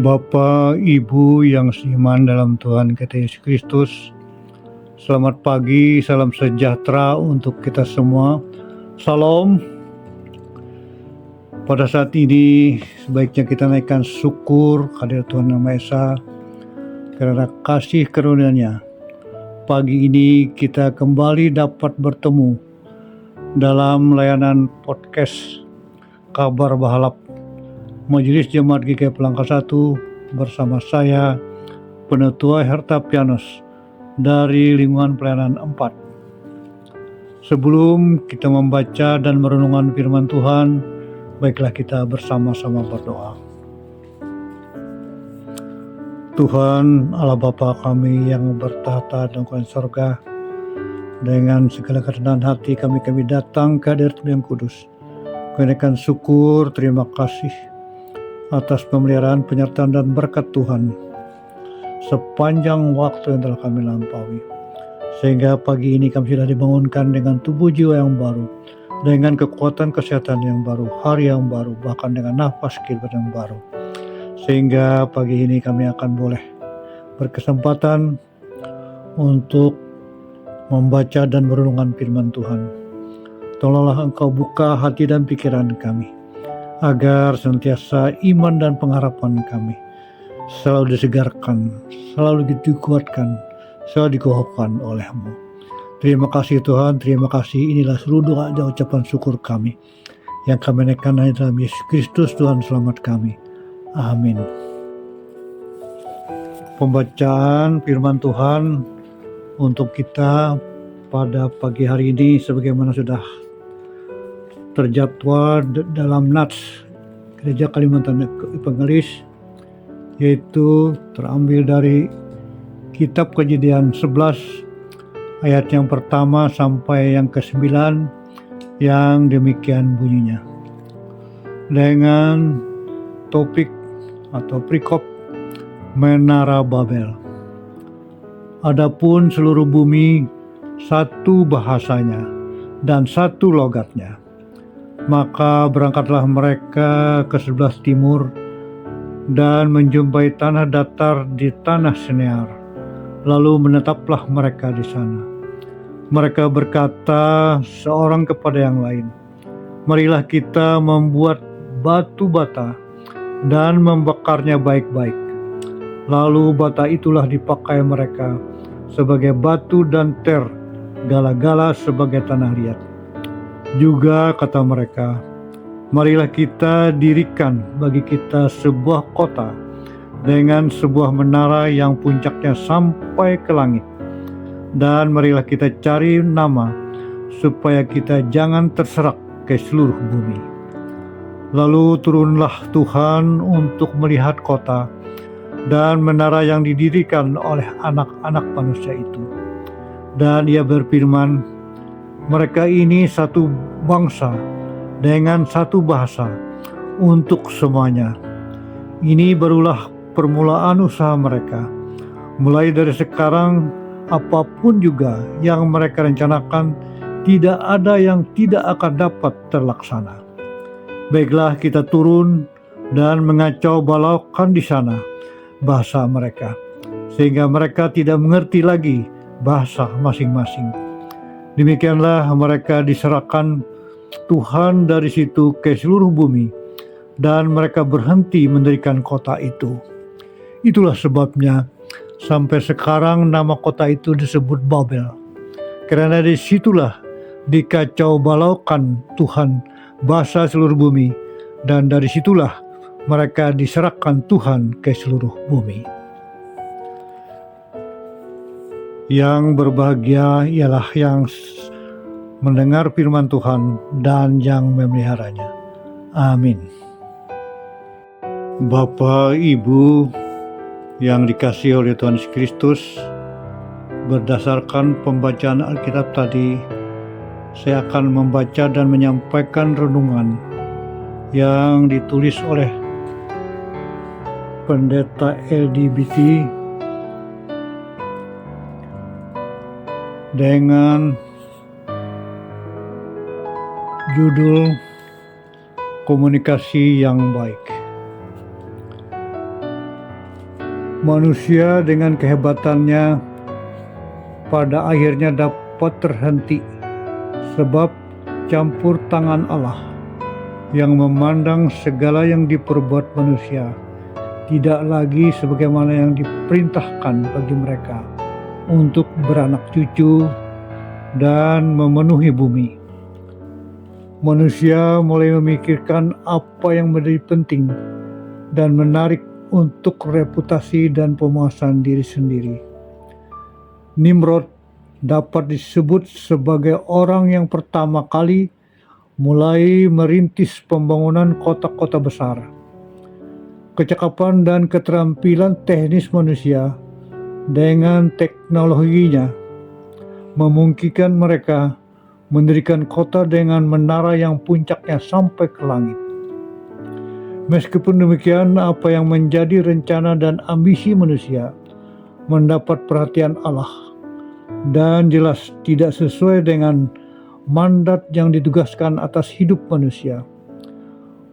Bapak, Ibu yang seiman dalam Tuhan kita Yesus Kristus, selamat pagi, salam sejahtera untuk kita semua. Salam. Pada saat ini sebaiknya kita naikkan syukur kehadirat Tuhan Yang Maha Esa karena kasih karunia-Nya. Pagi ini kita kembali dapat bertemu dalam layanan podcast Kabar Bahalap Majelis Jemaat GKI Pelangka 1 bersama saya, Penetua Hertapianus dari lingkungan pelayanan 4. Sebelum kita membaca dan merenungkan firman Tuhan, baiklah kita bersama-sama berdoa. Tuhan Allah Bapa kami yang bertahta di surga, dengan segala kerendahan hati kami datang ke hadirat-Mu yang kudus. Kenaikan syukur, terima kasih atas pemeliharaan, penyertaan dan berkat Tuhan sepanjang waktu yang telah kami lampaui, sehingga pagi ini kami sudah dibangunkan dengan tubuh jiwa yang baru, dengan kekuatan kesehatan yang baru, hari yang baru, bahkan dengan nafas kehidupan yang baru, sehingga pagi ini kami akan boleh berkesempatan untuk membaca dan merenungkan firman Tuhan. Tolonglah Engkau buka hati dan pikiran kami, agar senantiasa iman dan pengharapan kami selalu disegarkan, selalu dikuatkan, selalu dikokohkan oleh-Mu. Terima kasih Tuhan, terima kasih. Inilah seluruh doa dan ucapan syukur kami yang kami naikkan hanya dalam Yesus Kristus Tuhan Selamat kami. Amin. Pembacaan firman Tuhan untuk kita pada pagi hari ini sebagaimana sudah terjadwal dalam Nats Gereja Kalimantan Evangelis, yaitu terambil dari kitab Kejadian 11 ayat yang pertama sampai yang ke-9, yang demikian bunyinya, dengan topik atau perikop Menara Babel. Adapun seluruh bumi satu bahasanya dan satu logatnya. Maka berangkatlah mereka ke sebelah timur dan menjumpai tanah datar di tanah Sinear. Lalu menetaplah mereka di sana. Mereka berkata seorang kepada yang lain, "Marilah kita membuat batu bata dan membakarnya baik-baik." Lalu bata itulah dipakai mereka sebagai batu dan gala-gala sebagai tanah liat. Juga kata mereka, "Marilah kita dirikan bagi kita sebuah kota dengan sebuah menara yang puncaknya sampai ke langit. Dan marilah kita cari nama supaya kita jangan terserak ke seluruh bumi." Lalu turunlah Tuhan untuk melihat kota dan menara yang didirikan oleh anak-anak manusia itu. Dan Ia berfirman, "Mereka ini satu bangsa dengan satu bahasa untuk semuanya. Ini barulah permulaan usaha mereka. Mulai dari sekarang, apapun juga yang mereka rencanakan, tidak ada yang tidak akan dapat terlaksana. Baiklah kita turun dan mengacau balaukan di sana bahasa mereka, sehingga mereka tidak mengerti lagi bahasa masing-masing." Demikianlah mereka diserahkan Tuhan dari situ ke seluruh bumi, dan mereka berhenti mendirikan kota itu. Itulah sebabnya sampai sekarang nama kota itu disebut Babel, karena di situlah dikacau balaukan Tuhan bahasa seluruh bumi, dan dari situlah mereka diserahkan Tuhan ke seluruh bumi. Yang berbahagia ialah yang mendengar firman Tuhan dan yang memeliharanya. Amin. Bapak, Ibu yang dikasihi oleh Tuhan Yesus Kristus, berdasarkan pembacaan Alkitab tadi, saya akan membaca dan menyampaikan renungan yang ditulis oleh Pendeta LGBT dengan judul Komunikasi yang Baik. Manusia dengan kehebatannya pada akhirnya dapat terhenti sebab campur tangan Allah yang memandang segala yang diperbuat manusia tidak lagi sebagaimana yang diperintahkan bagi mereka untuk beranak cucu dan memenuhi bumi. Manusia mulai memikirkan apa yang menjadi penting dan menarik untuk reputasi dan pemuasan diri sendiri. Nimrod dapat disebut sebagai orang yang pertama kali mulai merintis pembangunan kota-kota besar. Kecakapan dan keterampilan teknis manusia dengan teknologinya memungkinkan mereka mendirikan kota dengan menara yang puncaknya sampai ke langit. Meskipun demikian, apa yang menjadi rencana dan ambisi manusia mendapat perhatian Allah dan jelas tidak sesuai dengan mandat yang ditugaskan atas hidup manusia.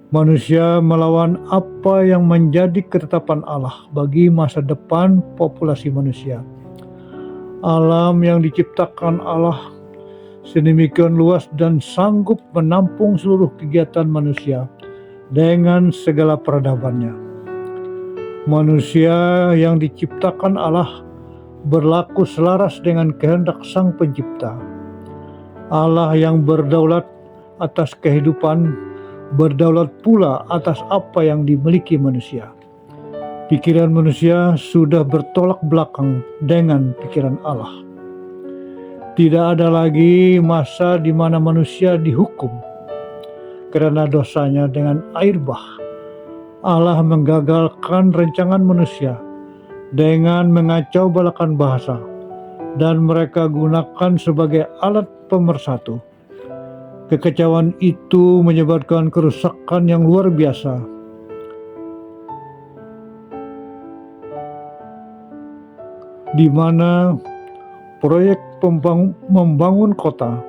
Manusia melawan apa yang menjadi ketetapan Allah bagi masa depan populasi manusia. Alam yang diciptakan Allah sedemikian luas dan sanggup menampung seluruh kegiatan manusia dengan segala peradabannya. Manusia yang diciptakan Allah berlaku selaras dengan kehendak Sang Pencipta. Allah yang berdaulat atas kehidupan, berdaulat pula atas apa yang dimiliki manusia. Pikiran manusia sudah bertolak belakang dengan pikiran Allah. Tidak ada lagi masa di mana manusia dihukum karena dosanya dengan air bah. Allah menggagalkan rancangan manusia dengan mengacau balakan bahasa dan mereka gunakan sebagai alat pemersatu. Kekacauan itu menyebabkan kerusakan yang luar biasa. Di mana proyek membangun kota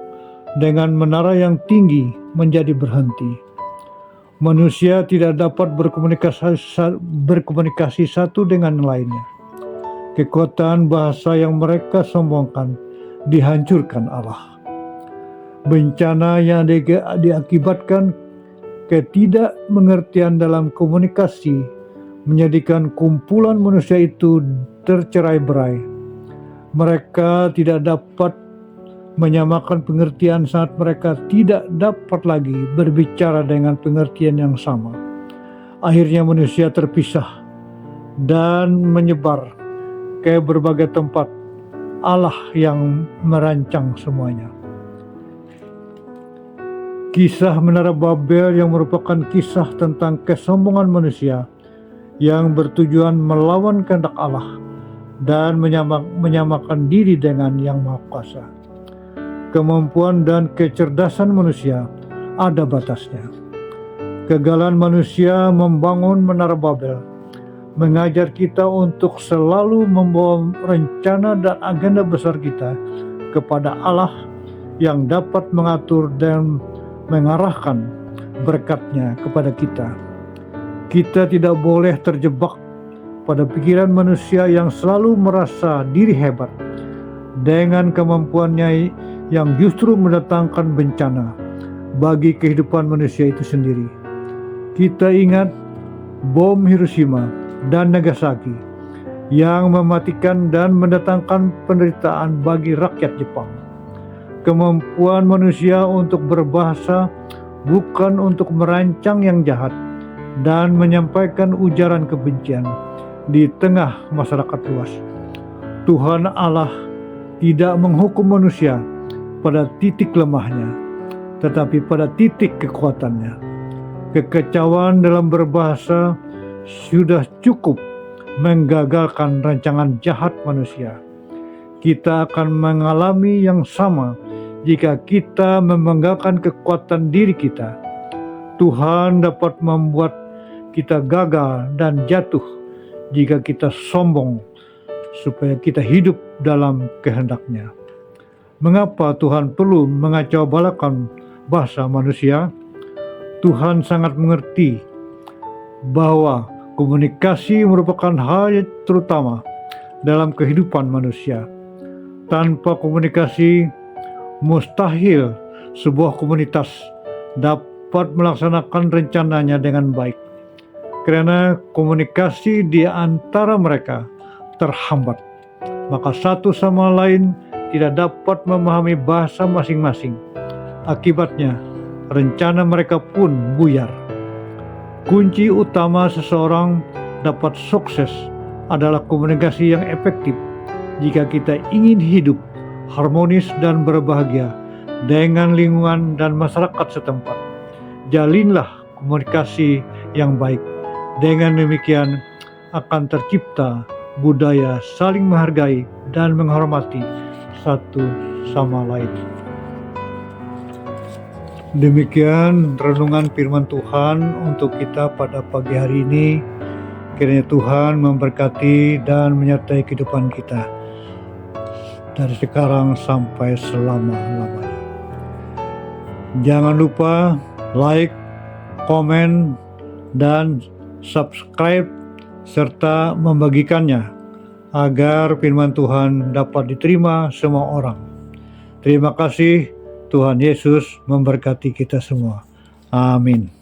dengan menara yang tinggi menjadi berhenti. Manusia tidak dapat berkomunikasi satu dengan lainnya. Kekuatan bahasa yang mereka sombongkan dihancurkan Allah. Bencana yang diakibatkan ketidakmengertian dalam komunikasi menjadikan kumpulan manusia itu tercerai-berai. Mereka tidak dapat menyamakan pengertian saat mereka tidak dapat lagi berbicara dengan pengertian yang sama. Akhirnya manusia terpisah dan menyebar ke berbagai tempat. Allah yang merancang semuanya. Kisah Menara Babel yang merupakan kisah tentang kesombongan manusia yang bertujuan melawan kehendak Allah dan menyamakan diri dengan Yang Maha Kuasa. Kemampuan dan kecerdasan manusia ada batasnya. Kegagalan manusia membangun Menara Babel mengajar kita untuk selalu membawa rencana dan agenda besar kita kepada Allah yang dapat mengatur dan mengarahkan berkat-Nya kepada kita. Kita tidak boleh terjebak pada pikiran manusia yang selalu merasa diri hebat dengan kemampuannya yang justru mendatangkan bencana bagi kehidupan manusia itu sendiri. Kita ingat bom Hiroshima dan Nagasaki yang mematikan dan mendatangkan penderitaan bagi rakyat Jepang. Kemampuan manusia untuk berbahasa bukan untuk merancang yang jahat dan menyampaikan ujaran kebencian di tengah masyarakat luas. Tuhan Allah tidak menghukum manusia pada titik lemahnya, tetapi pada titik kekuatannya. Kekacauan dalam berbahasa sudah cukup menggagalkan rancangan jahat manusia. Kita akan mengalami yang sama jika kita membanggakan kekuatan diri kita. Tuhan dapat membuat kita gagal dan jatuh jika kita sombong, supaya kita hidup dalam kehendak-Nya. Mengapa Tuhan perlu mengacau balakan bahasa manusia? Tuhan sangat mengerti bahwa Komunikasi merupakan hal terutama dalam kehidupan manusia. Tanpa komunikasi, mustahil sebuah komunitas dapat melaksanakan rencananya dengan baik, karena komunikasi di antara mereka terhambat. Maka satu sama lain tidak dapat memahami bahasa masing-masing. Akibatnya, rencana mereka pun buyar. Kunci utama seseorang dapat sukses adalah komunikasi yang efektif. Jika kita ingin hidup harmonis dan berbahagia dengan lingkungan dan masyarakat setempat, jalinlah komunikasi yang baik. Dengan demikian akan tercipta budaya saling menghargai dan menghormati satu sama lain. Demikian renungan firman Tuhan untuk kita pada pagi hari ini. Kiranya Tuhan memberkati dan menyertai kehidupan kita dari sekarang sampai selama-lamanya. Jangan lupa like, komen, dan subscribe serta membagikannya agar firman Tuhan dapat diterima semua orang. Terima kasih. Tuhan Yesus memberkati kita semua. Amin.